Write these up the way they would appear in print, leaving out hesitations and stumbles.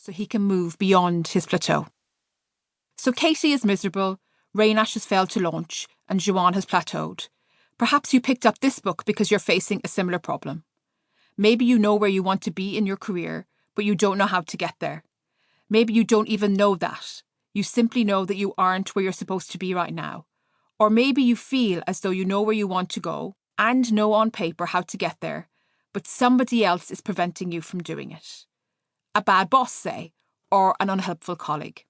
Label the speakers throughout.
Speaker 1: so he can move beyond his plateau. So Katie is miserable, Rainash has failed to launch, and Joanne has plateaued. Perhaps you picked up this book because you're facing a similar problem. Maybe you know where you want to be in your career, but you don't know how to get there. Maybe you don't even know that. You simply know that you aren't where you're supposed to be right now. Or maybe you feel as though you know where you want to go and know on paper how to get there, but somebody else is preventing you from doing it. A bad boss, say, or an unhelpful colleague.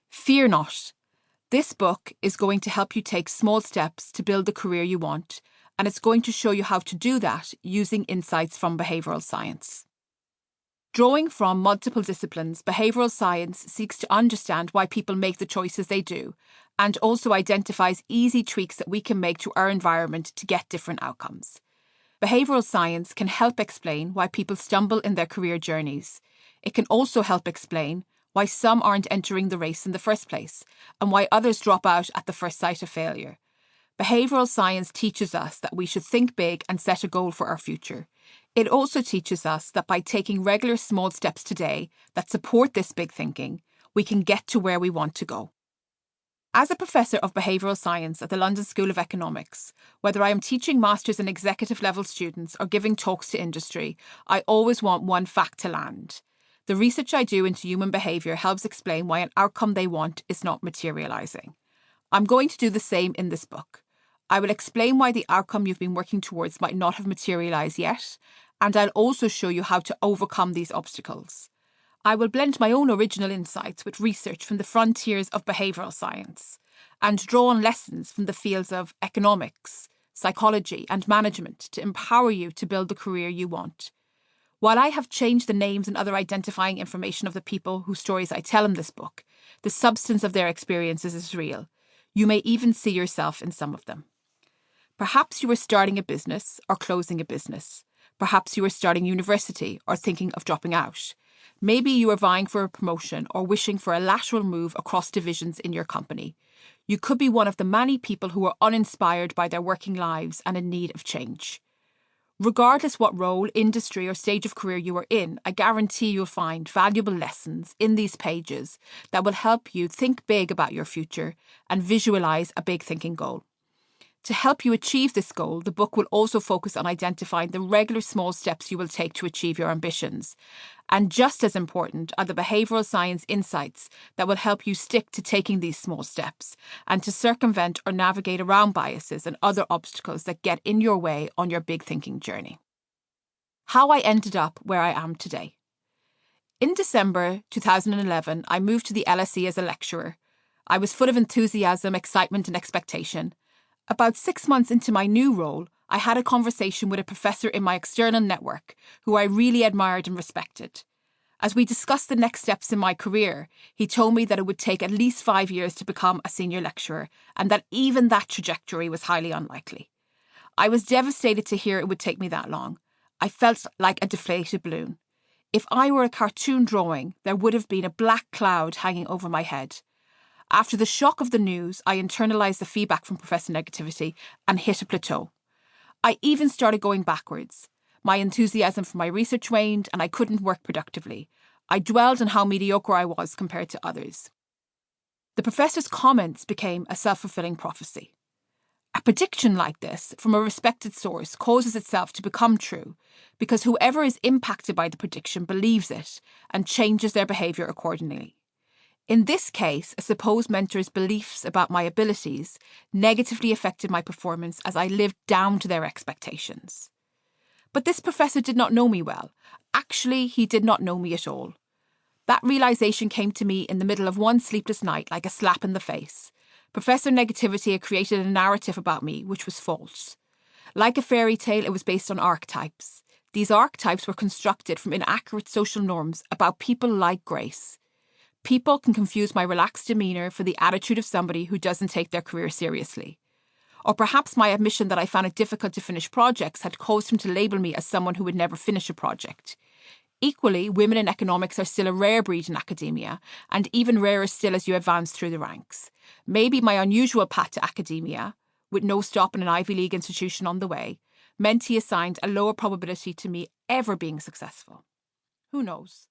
Speaker 1: Fear not. This book is going to help you take small steps to build the career you want, and it's going to show you how to do that using insights from behavioural science. Drawing from multiple disciplines, behavioural science seeks to understand why people make the choices they do, and also identifies easy tweaks that we can make to our environment to get different outcomes. Behavioural science can help explain why people stumble in their career journeys. It can also help explain why some aren't entering the race in the first place, and why others drop out at the first sight of failure. Behavioural science teaches us that we should think big and set a goal for our future. It also teaches us that by taking regular small steps today that support this big thinking, we can get to where we want to go. As a professor of behavioural science at the London School of Economics, whether I am teaching masters and executive level students or giving talks to industry, I always want one fact to land. The research I do into human behaviour helps explain why an outcome they want is not materialising. I'm going to do the same in this book. I will explain why the outcome you've been working towards might not have materialised yet, and I'll also show you how to overcome these obstacles. I will blend my own original insights with research from the frontiers of behavioural science, and draw on lessons from the fields of economics, psychology, and management to empower you to build the career you want. While I have changed the names and other identifying information of the people whose stories I tell in this book, the substance of their experiences is real. You may even see yourself in some of them. Perhaps you are starting a business or closing a business. Perhaps you are starting university or thinking of dropping out. Maybe you are vying for a promotion or wishing for a lateral move across divisions in your company. You could be one of the many people who are uninspired by their working lives and in need of change. Regardless what role, industry or stage of career you are in, I guarantee you'll find valuable lessons in these pages that will help you think big about your future and visualise a big thinking goal. To help you achieve this goal, the book will also focus on identifying the regular small steps you will take to achieve your ambitions. And just as important are the behavioural science insights that will help you stick to taking these small steps and to circumvent or navigate around biases and other obstacles that get in your way on your big thinking journey. How I ended up where I am today. In December 2011, I moved to the LSE as a lecturer. I was full of enthusiasm, excitement and expectation. About 6 months into my new role, I had a conversation with a professor in my external network who I really admired and respected. As we discussed the next steps in my career, he told me that it would take at least 5 years to become a senior lecturer and that even that trajectory was highly unlikely. I was devastated to hear it would take me that long. I felt like a deflated balloon. If I were a cartoon drawing, there would have been a black cloud hanging over my head. After the shock of the news, I internalised the feedback from Professor Negativity and hit a plateau. I even started going backwards. My enthusiasm for my research waned and I couldn't work productively. I dwelled on how mediocre I was compared to others. The professor's comments became a self-fulfilling prophecy. A prediction like this from a respected source causes itself to become true because whoever is impacted by the prediction believes it and changes their behaviour accordingly. In this case, a supposed mentor's beliefs about my abilities negatively affected my performance as I lived down to their expectations. But this professor did not know me well. Actually, he did not know me at all. That realisation came to me in the middle of one sleepless night like a slap in the face. Professor Negativity had created a narrative about me which was false. Like a fairy tale, it was based on archetypes. These archetypes were constructed from inaccurate social norms about people like Grace. People can confuse my relaxed demeanour for the attitude of somebody who doesn't take their career seriously. Or perhaps my admission that I found it difficult to finish projects had caused him to label me as someone who would never finish a project. Equally, women in economics are still a rare breed in academia, and even rarer still as you advance through the ranks. Maybe my unusual path to academia, with no stop in an Ivy League institution on the way, meant he assigned a lower probability to me ever being successful. Who knows?